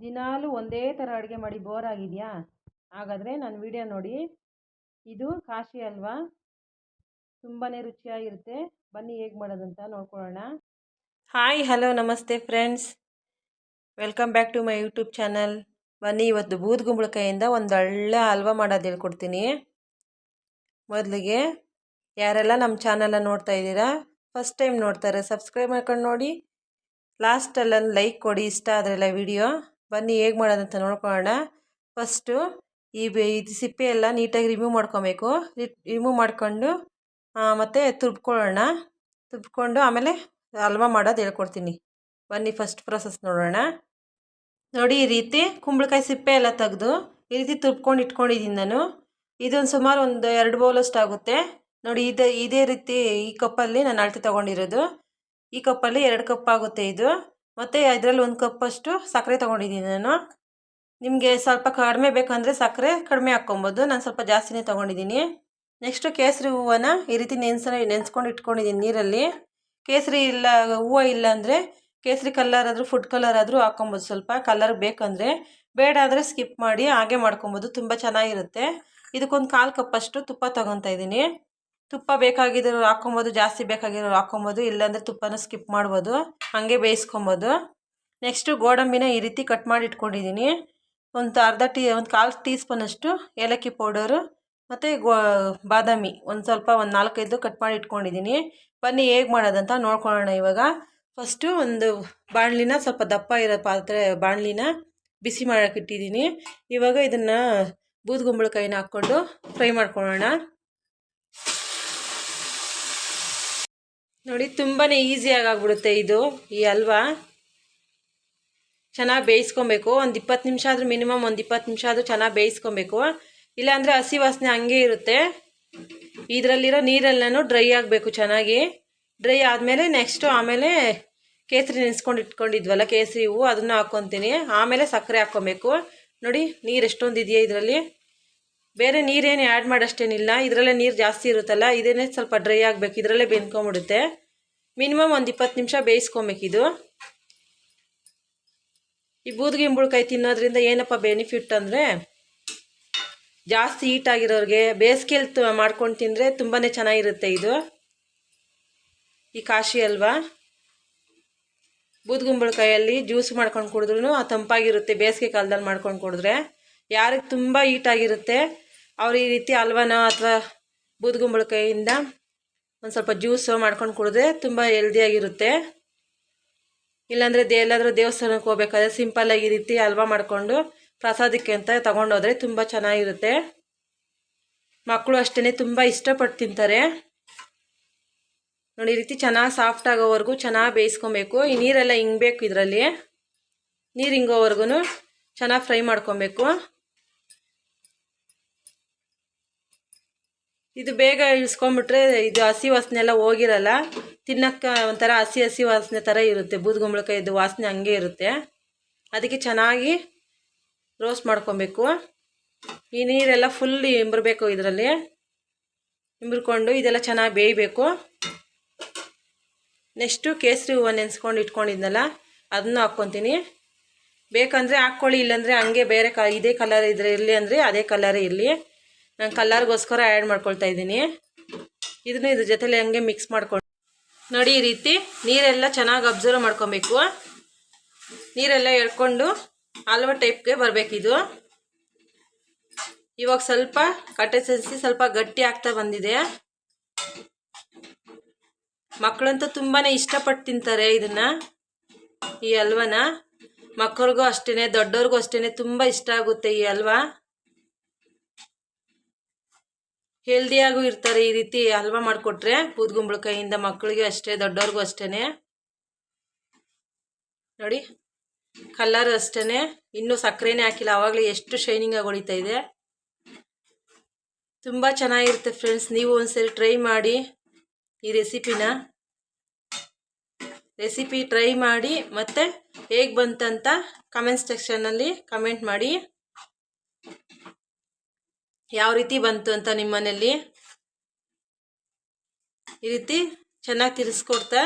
ದಿನಾಲೂ ಒಂದೇ ಥರ ಅಡುಗೆ ಮಾಡಿ ಬೋರ್ ಆಗಿದೆಯಾ? ಹಾಗಾದರೆ ನನ್ನ ವಿಡಿಯೋ ನೋಡಿ. ಇದು ಕಾಶಿ ಹಲ್ವಾ. ತುಂಬಾ ರುಚಿಯಾಗಿರುತ್ತೆ. ಬನ್ನಿ ಹೇಗೆ ಮಾಡೋದಂತ ನೋಡ್ಕೊಳ್ಳೋಣ. ಹಾಯ್, ಹಲೋ, ನಮಸ್ತೆ friends. Welcome back to my YouTube channel. ಬನ್ನಿ ಇವತ್ತು ಬೂದ್ಗುಂಬಳಕಾಯಿಂದ ಒಂದು ಒಳ್ಳೆ ಹಲ್ವಾ ಮಾಡೋದು ಹೇಳ್ಕೊಡ್ತೀನಿ. ಮೊದಲಿಗೆ ಯಾರೆಲ್ಲ ನಮ್ಮ ಚಾನಲ್ನ ನೋಡ್ತಾ ಇದ್ದೀರಾ, ಫಸ್ಟ್ ಟೈಮ್ ನೋಡ್ತಾರೆ ಸಬ್ಸ್ಕ್ರೈಬ್ ಮಾಡ್ಕೊಂಡು ನೋಡಿ. ಲಾಸ್ಟಲ್ಲಿ ಲೈಕ್ ಕೊಡಿ ಇಷ್ಟ ಆದ್ರೆಲ್ಲ ವಿಡಿಯೋ. ಬನ್ನಿ ಹೇಗೆ ಮಾಡೋದಂತ ನೋಡ್ಕೊಳ್ಳೋಣ. ಫಸ್ಟು ಇದು ಸಿಪ್ಪೆ ಎಲ್ಲ ನೀಟಾಗಿ ರಿಮೂವ್ ಮಾಡ್ಕೊಬೇಕು. ರಿಮೂವ್ ಮಾಡ್ಕೊಂಡು ಮತ್ತು ತುರ್ಬ್ಕೊಂಡು ಆಮೇಲೆ ಹಲ್ವಾ ಮಾಡೋದು ಹೇಳ್ಕೊಡ್ತೀನಿ. ಬನ್ನಿ ಫಸ್ಟ್ ಪ್ರೊಸೆಸ್ ನೋಡೋಣ. ನೋಡಿ, ಈ ರೀತಿ ಕುಂಬಳಕಾಯಿ ಸಿಪ್ಪೆ ಎಲ್ಲ ತೆಗೆದು ಈ ರೀತಿ ತುರ್ಬ್ಕೊಂಡು ಇಟ್ಕೊಂಡಿದ್ದೀನಿ ನಾನು. ಇದೊಂದು ಸುಮಾರು ಒಂದು 2 ಬೌಲಷ್ಟು ಆಗುತ್ತೆ. ನೋಡಿ, ಇದೇ ರೀತಿ ಈ ಕಪ್ಪಲ್ಲಿ ನಾನು ಅಳತೆ ತೊಗೊಂಡಿರೋದು. ಈ ಕಪ್ಪಲ್ಲಿ 2 ಕಪ್ ಆಗುತ್ತೆ ಇದು. ಮತ್ತು ಇದರಲ್ಲಿ 1 ಕಪ್ಪಷ್ಟು ಸಕ್ಕರೆ ತೊಗೊಂಡಿದ್ದೀನಿ ನಾನು. ನಿಮಗೆ ಸ್ವಲ್ಪ ಕಡಿಮೆ ಬೇಕಂದರೆ ಸಕ್ಕರೆ ಕಡಿಮೆ ಹಾಕ್ಕೊಬೋದು. ನಾನು ಸ್ವಲ್ಪ ಜಾಸ್ತಿನೇ ತೊಗೊಂಡಿದ್ದೀನಿ. ನೆಕ್ಸ್ಟು ಕೇಸರಿ ಹೂವನ್ನ ಈ ರೀತಿ ನೆನೆಸ್ಕೊಂಡು ಇಟ್ಕೊಂಡಿದ್ದೀನಿ ನೀರಲ್ಲಿ. ಕೇಸರಿ ಇಲ್ಲ, ಹೂವು ಇಲ್ಲ ಅಂದರೆ ಕೇಸರಿ ಕಲರ್ ಆದರೂ ಫುಡ್ ಕಲರ್ ಆದರೂ ಹಾಕ್ಕೊಬೋದು. ಸ್ವಲ್ಪ ಕಲರ್ ಬೇಕಂದರೆ, ಬೇಡ ಅಂದರೆ ಸ್ಕಿಪ್ ಮಾಡಿ ಹಾಗೆ ಮಾಡ್ಕೊಬೋದು. ತುಂಬ ಚೆನ್ನಾಗಿರುತ್ತೆ. ಇದಕ್ಕೊಂದು 1/4 ಕಪ್ಪಷ್ಟು ತುಪ್ಪ ತೊಗೊತಾ ಇದ್ದೀನಿ. ತುಪ್ಪ ಬೇಕಾಗಿರೋರು ಹಾಕ್ಕೊಬೋದು, ಜಾಸ್ತಿ ಬೇಕಾಗಿರೋರು ಹಾಕ್ಕೊಬೋದು. ಇಲ್ಲಾಂದರೆ ತುಪ್ಪನ ಸ್ಕಿಪ್ ಮಾಡ್ಬೋದು, ಹಾಗೆ ಬೇಯಿಸ್ಕೊಬೋದು. ನೆಕ್ಸ್ಟು ಗೋಡಂಬಿನ ಈ ರೀತಿ ಕಟ್ ಮಾಡಿ ಇಟ್ಕೊಂಡಿದ್ದೀನಿ. ಒಂದು 1/4 ಟೀ ಸ್ಪೂನಷ್ಟು ಏಲಕ್ಕಿ ಪೌಡರು ಮತ್ತು ಬಾದಾಮಿ ಒಂದು 4-5 ಕಟ್ ಮಾಡಿ ಇಟ್ಕೊಂಡಿದ್ದೀನಿ. ಬನ್ನಿ ಹೇಗೆ ಮಾಡೋದಂತ ನೋಡ್ಕೊಳ್ಳೋಣ ಇವಾಗ. ಫಸ್ಟು ಒಂದು ಬಾಣಲಿನ, ಸ್ವಲ್ಪ ದಪ್ಪ ಇರೋ ಬಾಣಲಿನ ಬಿಸಿ ಮಾಡೋಕೆ ಇಟ್ಟಿದ್ದೀನಿ. ಇವಾಗ ಇದನ್ನು ಬೂದ್ಗುಂಬಳಕಾಯಿನ ಹಾಕ್ಕೊಂಡು ಫ್ರೈ ಮಾಡ್ಕೊಳ್ಳೋಣ. ನೋಡಿ, ತುಂಬಾ ಈಸಿಯಾಗಿ ಆಗ್ಬಿಡುತ್ತೆ ಇದು ಈ ಹಲ್ವಾ. ಚೆನ್ನಾಗಿ ಬೇಯಿಸ್ಕೊಬೇಕು. ಒಂದು 20 ನಿಮಿಷ ಆದರೂ, ಮಿನಿಮಮ್ ಒಂದು 20 ನಿಮಿಷ ಆದರೂ ಚೆನ್ನಾಗಿ ಬೇಯಿಸ್ಕೊಬೇಕು. ಇಲ್ಲಾಂದರೆ ಹಸಿ ವಾಸನೆ ಹಂಗೆ ಇರುತ್ತೆ. ಇದರಲ್ಲಿರೋ ನೀರೆಲ್ಲನೂ ಡ್ರೈ ಆಗಬೇಕು ಚೆನ್ನಾಗಿ. ಡ್ರೈ ಆದಮೇಲೆ ನೆಕ್ಸ್ಟು ಆಮೇಲೆ ಕೇಸರಿ ನೆನೆಸ್ಕೊಂಡು ಇಟ್ಕೊಂಡಿದ್ವಲ್ಲ, ಕೇಸರಿ ಹೂವು, ಅದನ್ನು ಹಾಕ್ಕೊತೀನಿ. ಆಮೇಲೆ ಸಕ್ಕರೆ ಹಾಕ್ಕೊಬೇಕು. ನೋಡಿ, ನೀರು ಎಷ್ಟೊಂದು ಇದೆಯಾ ಇದರಲ್ಲಿ. ಬೇರೆ ನೀರೇನು ಆ್ಯಡ್ ಮಾಡೋಷ್ಟೇನಿಲ್ಲ, ಇದರಲ್ಲೇ ನೀರು ಜಾಸ್ತಿ ಇರುತ್ತಲ್ಲ, ಇದೇನೇ ಸ್ವಲ್ಪ ಡ್ರೈ ಆಗಬೇಕು. ಇದರಲ್ಲೇ ಬೆಂದ್ಕೊಂಬಿಡುತ್ತೆ. ಮಿನಿಮಮ್ ಒಂದು 20 ನಿಮಿಷ ಬೇಯಿಸ್ಕೊಬೇಕಿದು. ಈ ಬೂದ್ಗುಂಬಳಕಾಯಿ ತಿನ್ನೋದ್ರಿಂದ ಏನಪ್ಪ ಬೆನಿಫಿಟ್ ಅಂದರೆ, ಜಾಸ್ತಿ ಹೀಟ್ ಆಗಿರೋರಿಗೆ ಬೇಸಿಗೆಯಲ್ಲಿ ಮಾಡ್ಕೊಂಡು ತಿಂದರೆ ತುಂಬಾ ಚೆನ್ನಾಗಿರುತ್ತೆ ಇದು ಈ ಕಾಶಿ ಹಲ್ವಾ. ಬೂದ್ಗುಂಬಳಕಾಯಲ್ಲಿ ಜ್ಯೂಸ್ ಮಾಡ್ಕೊಂಡು ಕುಡಿದ್ರೂ ತಂಪಾಗಿರುತ್ತೆ. ಬೇಸಿಗೆ ಕಾಲದಲ್ಲಿ ಮಾಡ್ಕೊಂಡು ಕುಡಿದ್ರೆ ಯಾರಿಗೆ ತುಂಬ ಹೀಟಾಗಿರುತ್ತೆ ಅವ್ರು ಈ ರೀತಿ ಹಲ್ವಾನ ಅಥವಾ ಬೂದ್ಗುಂಬಳಕಾಯಿಯಿಂದ ಒಂದು ಸ್ವಲ್ಪ ಜ್ಯೂಸು ಮಾಡ್ಕೊಂಡು ಕುಡಿದ್ರೆ ತುಂಬ ಹೆಲ್ದಿಯಾಗಿರುತ್ತೆ. ಇಲ್ಲಾಂದರೆ ಎಲ್ಲಾದರೂ ದೇವಸ್ಥಾನಕ್ಕೆ ಹೋಗ್ಬೇಕಾದ್ರೆ ಸಿಂಪಲ್ಲಾಗಿ ಈ ರೀತಿ ಹಲ್ವಾ ಮಾಡಿಕೊಂಡು ಪ್ರಸಾದಕ್ಕೆ ಅಂತ ತೊಗೊಂಡೋದ್ರೆ ತುಂಬ ಚೆನ್ನಾಗಿರುತ್ತೆ. ಮಕ್ಕಳು ಅಷ್ಟೇ ತುಂಬ ಇಷ್ಟಪಟ್ಟು ತಿಂತಾರೆ. ನೋಡಿ, ಈ ರೀತಿ ಚೆನ್ನಾಗಿ ಸಾಫ್ಟ್ ಆಗೋವರೆಗೂ ಚೆನ್ನಾಗಿ ಬೇಯಿಸ್ಕೊಬೇಕು. ಈ ನೀರೆಲ್ಲ ಹಿಂಗಬೇಕು, ಇದರಲ್ಲಿ ನೀರು ಹಿಂಗೋವರೆಗೂ ಚೆನ್ನಾಗಿ ಫ್ರೈ ಮಾಡ್ಕೊಬೇಕು. ಇದು ಬೇಗ ಇಳಿಸ್ಕೊಂಬಿಟ್ರೆ ಇದು ಹಸಿ ವಾಸನೆ ಎಲ್ಲ ಹೋಗಿರಲ್ಲ. ತಿನ್ನೋಕ್ಕೆ ಒಂಥರ ಹಸಿ ವಾಸನೆ ಥರ ಇರುತ್ತೆ. ಬೂದ್ಗುಂಬಳಕಾಯಿದು ವಾಸನೆ ಹಂಗೆ ಇರುತ್ತೆ. ಅದಕ್ಕೆ ಚೆನ್ನಾಗಿ ರೋಸ್ಟ್ ಮಾಡ್ಕೊಬೇಕು. ಈ ನೀರೆಲ್ಲ ಫುಲ್ ಇಂಬರಬೇಕು. ಇದರಲ್ಲಿ ಇಂಬ್ರಕೊಂಡು ಇದೆಲ್ಲ ಚೆನ್ನಾಗಿ ಬೇಯಬೇಕು. ನೆಕ್ಸ್ಟು ಕೇಸರಿ ಹೂವು ನೆನೆಸ್ಕೊಂಡು ಇಟ್ಕೊಂಡಿದ್ನಲ್ಲ, ಅದನ್ನು ಹಾಕ್ಕೊತೀನಿ. ಬೇಕಂದರೆ ಹಾಕ್ಕೊಳ್ಳಿ, ಇಲ್ಲಾಂದರೆ ಹಂಗೆ ಬೇರೆ ಇದೇ ಕಲರ್ ಇದ್ರೆ ಇರಲಿ ಅಂದರೆ ಅದೇ ಕಲರೇ ಇರಲಿ. ನಾನು ಕಲರ್ಗೋಸ್ಕರ ಆ್ಯಡ್ ಮಾಡ್ಕೊಳ್ತಾ ಇದ್ದೀನಿ. ಇದನ್ನು ಇದ್ರ ಜೊತೆಲಿ ಹಂಗೆ ಮಿಕ್ಸ್ ಮಾಡ್ಕೊಂಡು ನೋಡಿ, ಈ ರೀತಿ ನೀರೆಲ್ಲ ಚೆನ್ನಾಗಿ ಅಬ್ಸರ್ವ್ ಮಾಡ್ಕೊಬೇಕು. ನೀರೆಲ್ಲ ಎಳ್ಕೊಂಡು ಹಲ್ವಾ ಟೈಪ್ಗೆ ಬರಬೇಕಿದು. ಇವಾಗ ಸ್ವಲ್ಪ ಕನ್ಸಿಸ್ಟೆನ್ಸಿ ಸ್ವಲ್ಪ ಗಟ್ಟಿ ಆಗ್ತಾ ಬಂದಿದೆ. ಮಕ್ಕಳಂತೂ ತುಂಬಾ ಇಷ್ಟಪಟ್ಟು ತಿಂತಾರೆ ಇದನ್ನು, ಈ ಹಲ್ವಾನ. ಮಕ್ಕಳಿಗೂ ಅಷ್ಟೇ, ದೊಡ್ಡವ್ರಿಗೂ ಅಷ್ಟೇ ತುಂಬ ಇಷ್ಟ ಆಗುತ್ತೆ ಈ ಹಲ್ವಾ. ಹೆಲ್ದಿಯಾಗೂ ಇರ್ತಾರೆ ಈ ರೀತಿ ಹಲ್ವಾ ಮಾಡಿಕೊಟ್ರೆ ಬೂದ್ಗುಂಬಳಕಾಯಿಯಿಂದ. ಮಕ್ಕಳಿಗೆ ಅಷ್ಟೇ, ದೊಡ್ಡವ್ರಿಗೂ ಅಷ್ಟೇ. ನೋಡಿ, ಕಲರ್ ಅಷ್ಟೇ, ಇನ್ನೂ ಸಕ್ಕರೆನೇ ಹಾಕಿಲ್ಲ, ಆವಾಗಲೇ ಎಷ್ಟು ಶೈನಿಂಗಾಗಿ ಹೊಳಿತಾ ಇದೆ. ತುಂಬ ಚೆನ್ನಾಗಿರುತ್ತೆ ಫ್ರೆಂಡ್ಸ್. ನೀವು ಒಂದ್ಸರಿ ಟ್ರೈ ಮಾಡಿ ಈ ರೆಸಿಪಿ ಟ್ರೈ ಮಾಡಿ, ಮತ್ತು ಹೇಗೆ ಬಂತಂತ ಕಮೆಂಟ್ ಸೆಕ್ಷನ್ನಲ್ಲಿ ಕಮೆಂಟ್ ಮಾಡಿ. ಯಾವ ರೀತಿ ಬಂತು ಅಂತ ನಿಮ್ಮ ಮನೆಯಲ್ಲಿ. ಈ ರೀತಿ ಚೆನ್ನಾಗಿ ತಿರ್ಸ್ಕೊಡ್ತಾ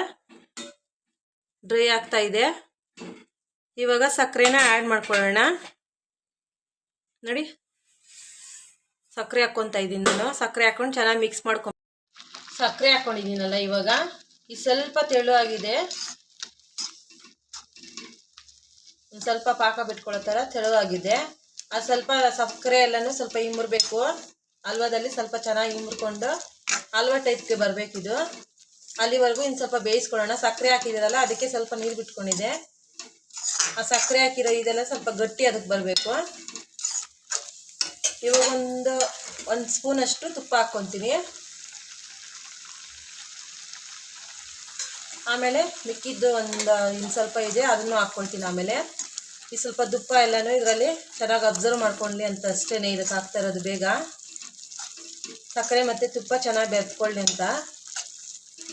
ಡ್ರೈ ಆಗ್ತಾ ಇದೆ. ಇವಾಗ ಸಕ್ಕರೆನ ಆ್ಯಡ್ ಮಾಡ್ಕೊಳ್ಳೋಣ. ನೋಡಿ, ಸಕ್ಕರೆ ಹಾಕ್ಕೊತಾ ಇದ್ದೀನಿ ನಾನು. ಸಕ್ಕರೆ ಹಾಕ್ಕೊಂಡು ಚೆನ್ನಾಗಿ ಮಿಕ್ಸ್ ಸಕ್ಕರೆ ಹಾಕ್ಕೊಂಡಿದ್ದೀನಲ್ಲ, ಇವಾಗ ಈ ಸ್ವಲ್ಪ ತೆಳು ಆಗಿದೆ. ಒಂದು ಸ್ವಲ್ಪ ಪಾಕ ಬಿಟ್ಕೊಳ್ಳೋ ಥರ ತೆಳುವಾಗಿದೆ. ಅದು ಸ್ವಲ್ಪ ಸಕ್ಕರೆ ಎಲ್ಲನೂ ಸ್ವಲ್ಪ ಇಮ್ಮರ್ಬೇಕು. ಹಲ್ವಾದಲ್ಲಿ ಸ್ವಲ್ಪ ಚೆನ್ನಾಗಿ ಇಮ್ಮರ್ಕೊಂಡು ಹಲ್ವಾ ಟೈಪ್ಗೆ ಬರಬೇಕಿದು. ಅಲ್ಲಿವರೆಗೂ ಇನ್ನು ಸ್ವಲ್ಪ ಬೇಯಿಸ್ಕೊಳ್ಳೋಣ. ಸಕ್ಕರೆ ಹಾಕಿದ್ದೀರಲ್ಲ, ಅದಕ್ಕೆ ಸ್ವಲ್ಪ ನೀರು ಬಿಟ್ಕೊಂಡಿದೆ. ಆ ಸಕ್ಕರೆ ಹಾಕಿರೋ ಇದೆಲ್ಲ ಸ್ವಲ್ಪ ಗಟ್ಟಿ ಅದಕ್ಕೆ ಬರಬೇಕು. ಇವಾಗ ಒಂದು ಸ್ಪೂನಷ್ಟು ತುಪ್ಪ ಹಾಕ್ಕೊತೀನಿ. ಆಮೇಲೆ ಮಿಕ್ಕಿದ್ದು ಇನ್ನು ಸ್ವಲ್ಪ ಇದೆ, ಅದನ್ನು ಹಾಕ್ಕೊಳ್ತೀನಿ. ಆಮೇಲೆ ಈ ಸ್ವಲ್ಪ ತುಪ್ಪ ಎಲ್ಲನೂ ಇದರಲ್ಲಿ ಚೆನ್ನಾಗಿ ಅಬ್ಸರ್ವ್ ಮಾಡ್ಕೊಳ್ಳಿ ಅಂತ ಅಷ್ಟೇ ಇದಕ್ಕೆ ಹಾಕ್ತಾ ಇರೋದು. ಬೇಗ ಸಕ್ಕರೆ ಮತ್ತು ತುಪ್ಪ ಚೆನ್ನಾಗಿ ಬೆರೆತ್ಕೊಳ್ಳಿ ಅಂತ.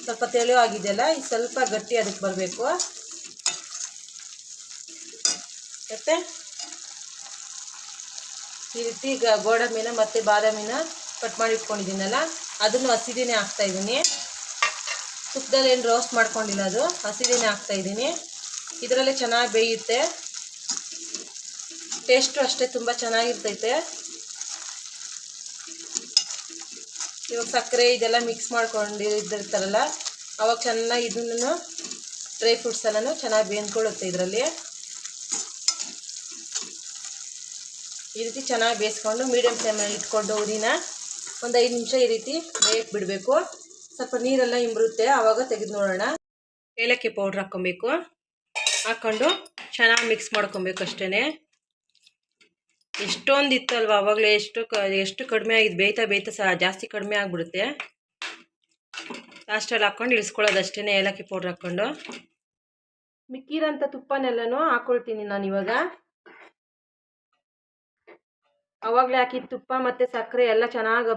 ಸ್ವಲ್ಪ ತೆಳು ಆಗಿದೆಯಲ್ಲ, ಈ ಸ್ವಲ್ಪ ಗಟ್ಟಿ ಅದಕ್ಕೆ ಬರಬೇಕು. ಮತ್ತು ಈ ರೀತಿ ಗೋಡಂಬಿನ ಮತ್ತು ಬಾದಾಮಿನ ಕಟ್ ಮಾಡಿ ಇಟ್ಕೊಂಡಿದ್ದೀನಲ್ಲ, ಅದನ್ನು ಹಸಿದಿನೇ ಹಾಕ್ತಾಯಿದ್ದೀನಿ. ತುಪ್ಪದಲ್ಲಿ ಏನು ರೋಸ್ಟ್ ಮಾಡ್ಕೊಂಡಿಲ್ಲ, ಅದು ಹಸಿದಿನೇ ಹಾಕ್ತಾಯಿದ್ದೀನಿ. ಇದರಲ್ಲೇ ಚೆನ್ನಾಗಿ ಬೇಯುತ್ತೆ. ಟೇಸ್ಟು ಅಷ್ಟೇ ತುಂಬ ಚೆನ್ನಾಗಿರ್ತೈತೆ. ಇವಾಗ ಸಕ್ಕರೆ ಇದೆಲ್ಲ ಮಿಕ್ಸ್ ಮಾಡ್ಕೊಂಡಿರ್ತಾರಲ್ಲ, ಅವಾಗ ಚೆನ್ನಾಗಿ ಇದನ್ನು ಡ್ರೈ ಫ್ರೂಟ್ಸ್ ಎಲ್ಲನೂ ಚೆನ್ನಾಗಿ ಬೇಯ್ಕೊಳ್ಳುತ್ತೆ ಇದರಲ್ಲಿ. ಈ ರೀತಿ ಚೆನ್ನಾಗಿ ಬೇಯಿಸ್ಕೊಂಡು ಮೀಡಿಯಮ್ ಫ್ಲೇಮಲ್ಲಿ ಇಟ್ಕೊಂಡು ಉರಿನ ಒಂದು 5 ನಿಮಿಷ ಈ ರೀತಿ ಬೇಯಕ್ಕೆ ಬಿಡಬೇಕು. ಸ್ವಲ್ಪ ನೀರೆಲ್ಲ ಇಂಬರುತ್ತೆ, ಆವಾಗ ತೆಗೆದು ನೋಡೋಣ. ಏಲಕ್ಕಿ ಪೌಡ್ರ್ ಹಾಕ್ಕೊಬೇಕು. ಹಾಕ್ಕೊಂಡು ಚೆನ್ನಾಗಿ ಮಿಕ್ಸ್ ಮಾಡ್ಕೊಬೇಕು ಅಷ್ಟೇ. ಎಷ್ಟೊಂದು ಇತ್ತು ಅಲ್ವಾ ಆವಾಗಲೇ, ಎಷ್ಟು ಕಡಿಮೆ ಆಗಿದೆ. ಬೇಯ್ತಾ ಜಾಸ್ತಿ ಕಡಿಮೆ ಆಗಿಬಿಡುತ್ತೆ. ಲಾಸ್ಟಲ್ಲಿ ಹಾಕ್ಕೊಂಡು ಇಳಿಸ್ಕೊಳ್ಳೋದು ಅಷ್ಟೇ, ಏಲಕ್ಕಿ ಪೌಡ್ರ್ ಹಾಕ್ಕೊಂಡು. ಮಿಕ್ಕಿರೋಂಥ ತುಪ್ಪನೆಲ್ಲನೂ ಹಾಕ್ಕೊಳ್ತೀನಿ ನಾನು ಇವಾಗ. ಆವಾಗಲೇ ಹಾಕಿದ ತುಪ್ಪ ಮತ್ತು ಸಕ್ಕರೆ ಎಲ್ಲ ಚೆನ್ನಾಗಿ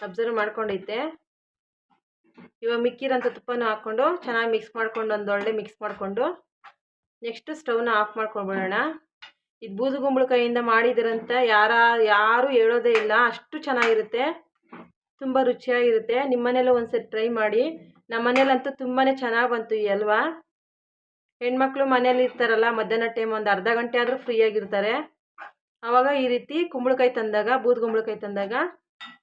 ಅಬ್ಸರ್ವ್ ಮಾಡ್ಕೊಂಡೈತೆ. ಇವಾಗ ಮಿಕ್ಕಿರೋಂಥ ತುಪ್ಪನೂ ಹಾಕ್ಕೊಂಡು ಚೆನ್ನಾಗಿ ಮಿಕ್ಸ್ ಮಾಡ್ಕೊಂಡು ಒಂದೊಳ್ಳೆ ಮಿಕ್ಸ್ ಮಾಡಿಕೊಂಡು ನೆಕ್ಸ್ಟ್ ಸ್ಟವ್ನ ಆಫ್ ಮಾಡ್ಕೊಂಡ್ಬಿಡೋಣ. ಇದು ಬೂದುಗುಂಬಳಕಾಯಿಯಿಂದ ಮಾಡಿದಿರಂತ ಯಾರೂ ಹೇಳೋದೇ ಇಲ್ಲ, ಅಷ್ಟು ಚೆನ್ನಾಗಿರುತ್ತೆ, ತುಂಬ ರುಚಿಯಾಗಿರುತ್ತೆ. ನಿಮ್ಮ ಮನೇಲೂ ಒಂದ್ಸರಿ ಟ್ರೈ ಮಾಡಿ. ನಮ್ಮ ಮನೇಲಂತೂ ತುಂಬಾ ಚೆನ್ನಾಗಿ ಬಂತು ಈ ಹಲ್ವಾ. ಹೆಣ್ಮಕ್ಳು ಮನೇಲಿ ಇರ್ತಾರಲ್ಲ, ಮಧ್ಯಾಹ್ನ ಟೈಮ್ ಒಂದು ಅರ್ಧ ಗಂಟೆ ಆದರೂ ಫ್ರೀಯಾಗಿರ್ತಾರೆ. ಆವಾಗ ಈ ರೀತಿ ಬೂದುಗುಂಬಳಕಾಯಿ ತಂದಾಗ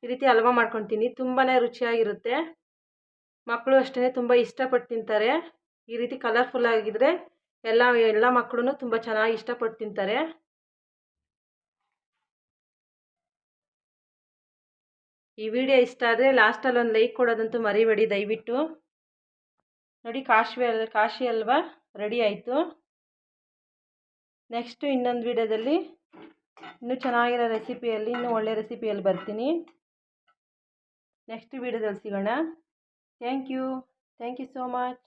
ಈ ರೀತಿ ಹಲ್ವಾ ಮಾಡ್ಕೊತೀನಿ. ತುಂಬಾ ರುಚಿಯಾಗಿರುತ್ತೆ. ಮಕ್ಕಳು ಅಷ್ಟೇ ತುಂಬ ಇಷ್ಟಪಟ್ಟು ತಿಂತಾರೆ. ಈ ರೀತಿ ಕಲರ್ಫುಲ್ ಆಗಿದ್ರೆ ಎಲ್ಲ ಮಕ್ಕಳು ತುಂಬ ಚೆನ್ನಾಗಿ ಇಷ್ಟಪಟ್ಟು ತಿಂತಾರೆ. ಈ ವಿಡಿಯೋ ಇಷ್ಟ ಆದರೆ ಲಾಸ್ಟಲ್ಲಿ ಒಂದು ಲೈಕ್ ಕೊಡೋದಂತೂ ಮರಿಬೇಡಿ ದಯವಿಟ್ಟು. ನೋಡಿ, ಕಾಶಿ ಹಲ್ವಾ ರೆಡಿ ಆಯಿತು. ನೆಕ್ಸ್ಟು ಇನ್ನೊಂದು ವಿಡಿಯೋದಲ್ಲಿ ಇನ್ನೂ ಚೆನ್ನಾಗಿರೋ ರೆಸಿಪಿಯಲ್ಲಿ, ಇನ್ನೂ ಒಳ್ಳೆ ರೆಸಿಪಿಯಲ್ಲಿ ಬರ್ತೀನಿ. ನೆಕ್ಸ್ಟ್ ವಿಡಿಯೋದಲ್ಲಿ ಸಿಗೋಣ. Thank you so much.